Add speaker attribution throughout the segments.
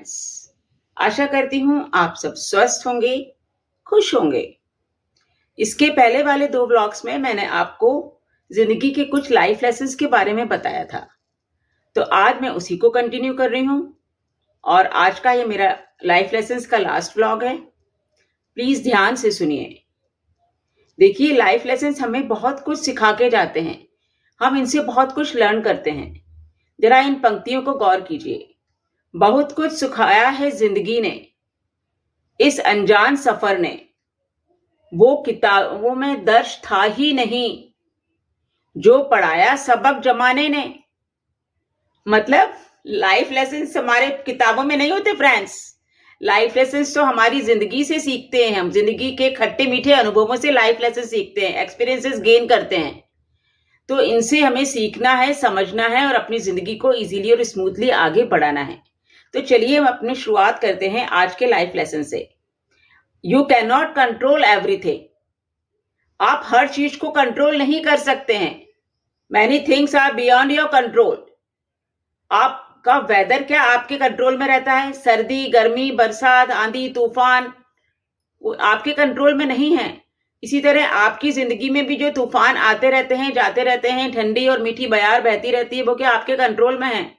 Speaker 1: Friends, आशा करती हूँ आप सब स्वस्थ होंगे, खुश होंगे। इसके पहले वाले 2 व्लॉग्स में मैंने आपको ज़िंदगी के कुछ लाइफ लेसन्स के बारे में बताया था। तो आज मैं उसी को कंटिन्यू कर रही हूँ और आज का ये मेरा लाइफ लेसन्स का लास्ट व्लॉग है। प्लीज़ ध्यान से सुनिए। देखिए, लाइफ लेसन्स हमें बहुत कुछ सिखा के जाते हैं। हम इनसे बहुत कुछ लर्न करते हैं। ज़रा इन पंक्तियों को गौर कीजिए। बहुत कुछ सिखाया है ज़िंदगी ने, इस अनजान सफ़र ने, वो किताबों में दर्ज था ही नहीं, जो पढ़ाया सबक ज़माने ने। मतलब लाइफ लेसन्स हमारे किताबों में नहीं होते फ्रेंड्स। लाइफ लेसन्स तो हमारी ज़िंदगी से सीखते हैं हम। ज़िंदगी के खट्टे-मीठे अनुभवों से लाइफ लेसन सीखते हैं, एक्सपीरियंसेस गेन करते हैं। तो इनसे हमें सीखना है, समझना है और अपनी ज़िंदगी को ईज़िली और स्मूथली आगे बढ़ाना है। तो चलिए हम अपनी शुरुआत करते हैं आज के लाइफ लेसन से। You can not control everything. आप हर चीज को कंट्रोल नहीं कर सकते हैं। Many things are beyond your control. आपका वेदर क्या आपके कंट्रोल में रहता है? सर्दी, गर्मी, बरसात, आंधी, तूफान वो आपके कंट्रोल में नहीं है। इसी तरह आपकी जिंदगी में भी जो तूफान आते रहते हैं, जाते रहते हैं, ठंडी और मीठी बयार बहती रहती है, वो क्या आपके कंट्रोल में है?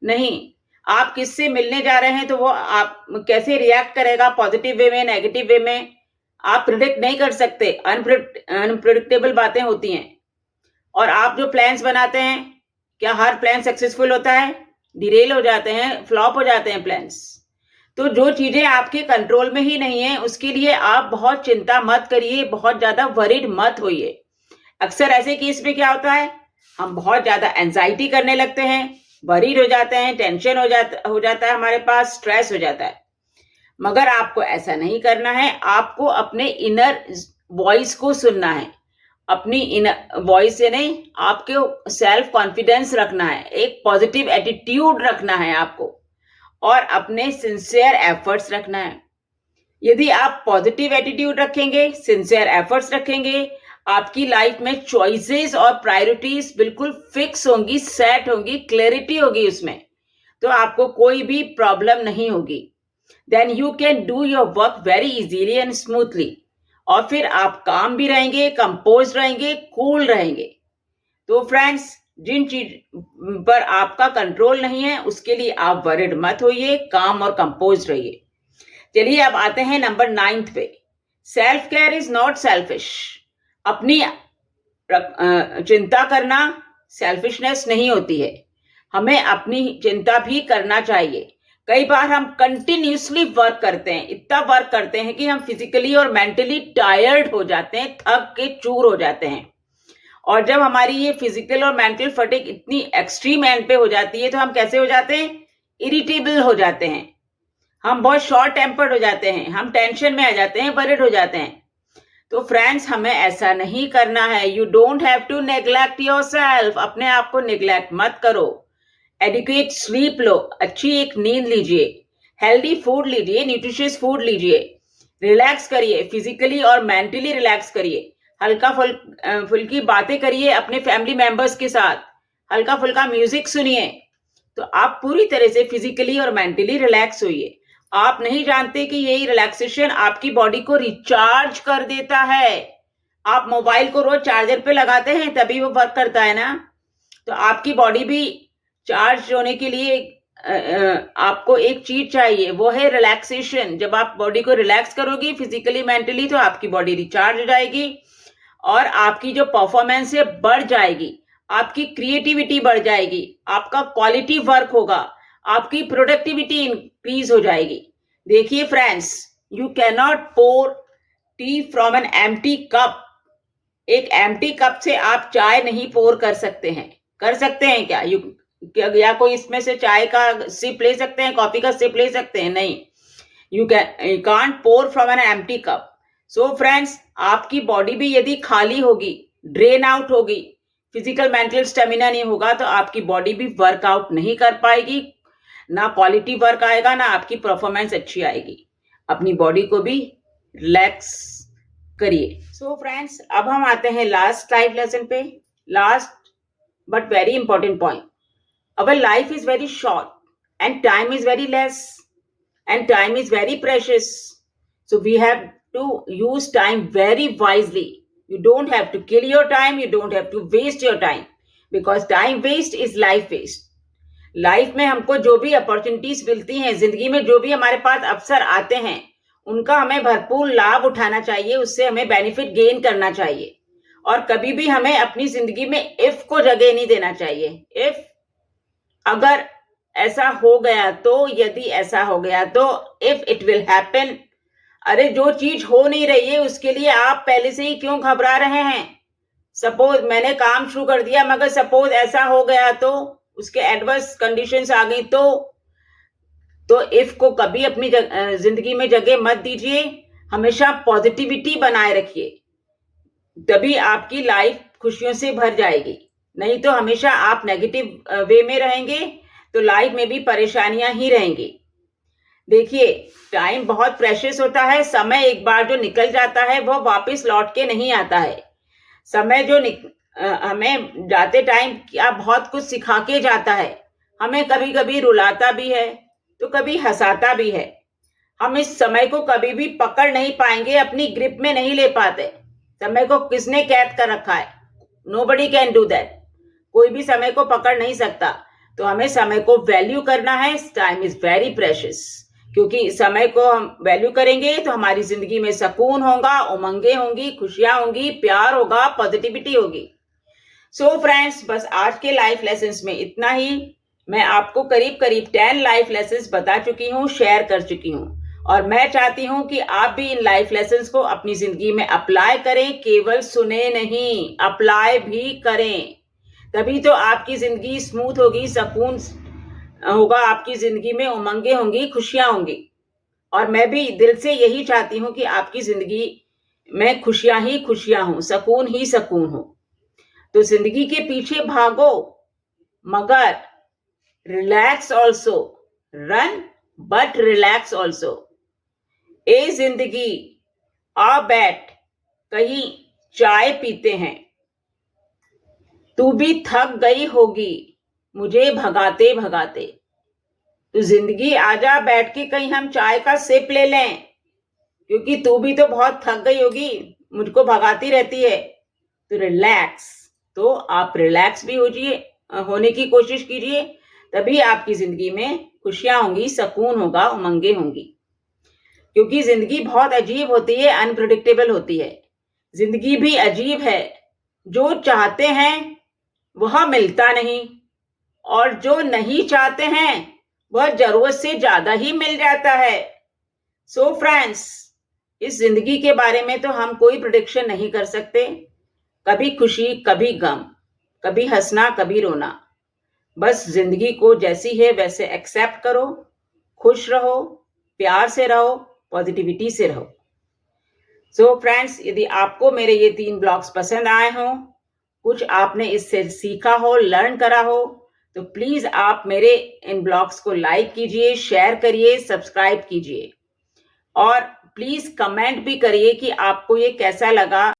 Speaker 1: नहीं। आप किससे मिलने जा रहे हैं तो वो आप कैसे रिएक्ट करेगा, पॉजिटिव वे में, नेगेटिव वे में, आप प्रिडिक्ट नहीं कर सकते। अनप्रिडिक्टेबल बातें होती हैं। और आप जो प्लान्स बनाते हैं, क्या हर प्लान सक्सेसफुल होता है? डिरेल हो जाते हैं, फ्लॉप हो जाते हैं प्लान्स। तो जो चीजें आपके कंट्रोल में ही नहीं है, उसके लिए आप बहुत चिंता मत करिए, बहुत ज्यादा वरीड मत होइए। अक्सर ऐसे केस में क्या होता है, हम बहुत ज्यादा एंजाइटी करने लगते हैं, वरीड हो जाते हैं, टेंशन हो जाता है, हमारे पास स्ट्रेस हो जाता है। मगर आपको ऐसा नहीं करना है। आपको अपने इनर वॉइस को सुनना है। अपनी इनर वॉइस से नहीं, आपके सेल्फ कॉन्फिडेंस रखना है, एक पॉजिटिव एटीट्यूड रखना है आपको, और अपने सिंसियर एफर्ट्स रखना है। यदि आप पॉजिटिव एटीट्यूड रखेंगे, सिंसियर एफर्ट्स रखेंगे, आपकी लाइफ में चॉइसेस और प्रायोरिटीज बिल्कुल फिक्स होंगी, सेट होंगी, क्लैरिटी होगी उसमें, तो आपको कोई भी प्रॉब्लम नहीं होगी। Then you can do your work very easily and smoothly. और फिर आप काम भी रहेंगे, कंपोज रहेंगे, कूल रहेंगे। तो फ्रेंड्स, जिन चीज पर आपका कंट्रोल नहीं है, उसके लिए आप वरिड मत होइए, काम और कंपोज रहिए। चलिए अब आते हैं नंबर 9 पे। Self care is not selfish. अपनी चिंता करना सेल्फिशनेस नहीं होती है। हमें अपनी चिंता भी करना चाहिए। कई बार हम कंटिन्यूसली वर्क करते हैं, इतना वर्क करते हैं कि हम फिजिकली और मेंटली टायर्ड हो जाते हैं, थक के चूर हो जाते हैं। और जब हमारी ये फिजिकल और मेंटल फटीग इतनी एक्सट्रीम एंड पे हो जाती है, तो हम कैसे हो जाते हैं? इरिटेबल हो जाते हैं, हम बहुत शॉर्ट टेम्पर्ड हो जाते हैं, हम टेंशन में आ जाते हैं, वरिड हो जाते हैं। तो फ्रेंड्स, हमें ऐसा नहीं करना है। You don't have to neglect yourself. अपने आप को नेग्लेक्ट मत करो। एडिक्वेट स्लीप लो, अच्छी एक नींद लीजिए, हेल्दी फूड लीजिए, न्यूट्रिशियस फूड लीजिए, रिलैक्स करिए, फिजिकली और मेंटली रिलैक्स करिए, हल्का फुल्की बातें करिए अपने फैमिली मेंबर्स के साथ, हल्का फुल्का म्यूजिक सुनिए। तो आप पूरी तरह से फिजिकली और मेंटली रिलैक्स होइए। आप नहीं जानते कि यही रिलैक्सेशन आपकी बॉडी को रिचार्ज कर देता है। आप मोबाइल को रोज चार्जर पे लगाते हैं, तभी वो वर्क करता है ना। तो आपकी बॉडी भी चार्ज होने के लिए आपको एक चीज चाहिए, वो है रिलैक्सेशन। जब आप बॉडी को रिलैक्स करोगी फिजिकली मेंटली, तो आपकी बॉडी रिचार्ज हो जाएगी और आपकी जो परफॉर्मेंस है बढ़ जाएगी, आपकी क्रिएटिविटी बढ़ जाएगी, आपका क्वालिटी वर्क होगा, आपकी प्रोडक्टिविटी इंक्रीज हो जाएगी। देखिए friends, you can not pour tea from an empty cup. एक एम्प्टी कप से आप चाय नहीं पोर कर सकते हैं। कर सकते हैं क्या? या कोई इसमें से चाय का सिप ले सकते हैं, कॉफी का सिप ले सकते हैं? नहीं। You can't pour from an empty cup. So friends, आपकी बॉडी भी यदि खाली होगी, ड्रेन आउट होगी, फिजिकल मेंटल स्टेमिना नहीं होगा, तो आपकी बॉडी भी वर्कआउट नहीं कर पाएगी, ना क्वालिटी वर्क आएगा, ना आपकी परफॉर्मेंस अच्छी आएगी। अपनी बॉडी को भी रिलैक्स करिए। सो फ्रेंड्स, अब हम आते हैं लास्ट लाइफ लेसन पे। Last but very important point. Our life is very short and time is very less. and time is very precious. So we have to use time very wisely. You don't have to kill your time, you don't have to waste your time, because time waste is life waste. Life में हमको जो भी opportunities मिलती हैं, जिंदगी में जो भी हमारे पास अवसर आते हैं, उनका हमें भरपूर लाभ उठाना चाहिए, उससे हमें बेनिफिट गेन करना चाहिए। और कभी भी हमें अपनी जिंदगी में इफ को जगह नहीं देना चाहिए। इफ, अगर ऐसा हो गया तो, यदि ऐसा हो गया तो, इफ इट विल हैपन। अरे जो चीज हो नहीं रही है उसके लिए आप पहले से ही क्यों घबरा रहे हैं? सपोज मैंने काम शुरू कर दिया, मगर सपोज ऐसा हो गया तो, उसके एडवर्स कंडीशंस आ गई तो इफ को कभी अपनी जिंदगी में जगह मत दीजिए। हमेशा पॉजिटिविटी बनाए रखिए, तभी आपकी लाइफ खुशियों से भर जाएगी। नहीं तो हमेशा आप नेगेटिव वे में रहेंगे तो लाइफ में भी परेशानियां ही रहेंगी। देखिए, टाइम बहुत प्रेशियस होता है। समय एक बार जो निकल जाता है वो वापस लौट के नहीं आता है। समय जो हमें जाते टाइम क्या बहुत कुछ सिखा के जाता है। हमें कभी कभी रुलाता भी है तो कभी हंसाता भी है। हम इस समय को कभी भी पकड़ नहीं पाएंगे, अपनी ग्रिप में नहीं ले पाते। समय को किसने कैद कर रखा है? Nobody can do that. कोई भी समय को पकड़ नहीं सकता। तो हमें समय को वैल्यू करना है। टाइम इज वेरी प्रेशियस, क्योंकि समय को हम वैल्यू करेंगे तो हमारी जिंदगी में सुकून होगा, उमंगे होंगी, खुशियां होंगी, प्यार होगा, पॉजिटिविटी होगी। सो फ्रेंड्स, बस आज के लाइफ लेसन्स में इतना ही। मैं आपको करीब करीब 10 लाइफ लेसन्स बता चुकी हूँ, शेयर कर चुकी हूँ, और मैं चाहती हूँ कि आप भी इन लाइफ लेसन्स को अपनी जिंदगी में अप्लाई करें। केवल सुने नहीं, अप्लाई भी करें। तभी तो आपकी जिंदगी स्मूथ होगी, सुकून होगा, आपकी जिंदगी में उमंगे होंगी, खुशियां होंगी। और मैं भी दिल से यही चाहती हूँ कि आपकी जिंदगी में खुशियां ही खुशियां हों, सुकून ही सुकून हो। तो जिंदगी के पीछे भागो, मगर relax also. Run but relax also. ए जिंदगी, आ बैठ कहीं चाय पीते हैं। तू भी थक गई होगी मुझे भगाते भगाते। तो जिंदगी, आजा बैठ के कहीं हम चाय का सिप ले लें, क्योंकि तू भी तो बहुत थक गई होगी, मुझको भगाती रहती है। तो रिलैक्स। तो आप रिलैक्स भी होने की कोशिश कीजिए, तभी आपकी जिंदगी में खुशियां होंगी, सुकून होगा, उमंगे होंगी। क्योंकि जिंदगी बहुत अजीब होती है, अनप्रेडिक्टेबल होती है। जिंदगी भी अजीब है। जो चाहते हैं वह मिलता नहीं, और जो नहीं चाहते हैं वह जरूरत से ज्यादा ही मिल जाता है। सो फ्रेंड्स, इस जिंदगी के बारे में तो हम कोई प्रेडिक्शन नहीं कर सकते। कभी खुशी, कभी गम, कभी हंसना, कभी रोना। बस जिंदगी को जैसी है वैसे एक्सेप्ट करो, खुश रहो, प्यार से रहो, पॉजिटिविटी से रहो। सो फ्रेंड्स, यदि आपको मेरे ये 3 ब्लॉग्स पसंद आए हों, कुछ आपने इससे सीखा हो, लर्न करा हो, तो प्लीज आप मेरे इन ब्लॉग्स को लाइक कीजिए, शेयर करिए, सब्सक्राइब कीजिए, और प्लीज कमेंट भी करिए कि आपको ये कैसा लगा।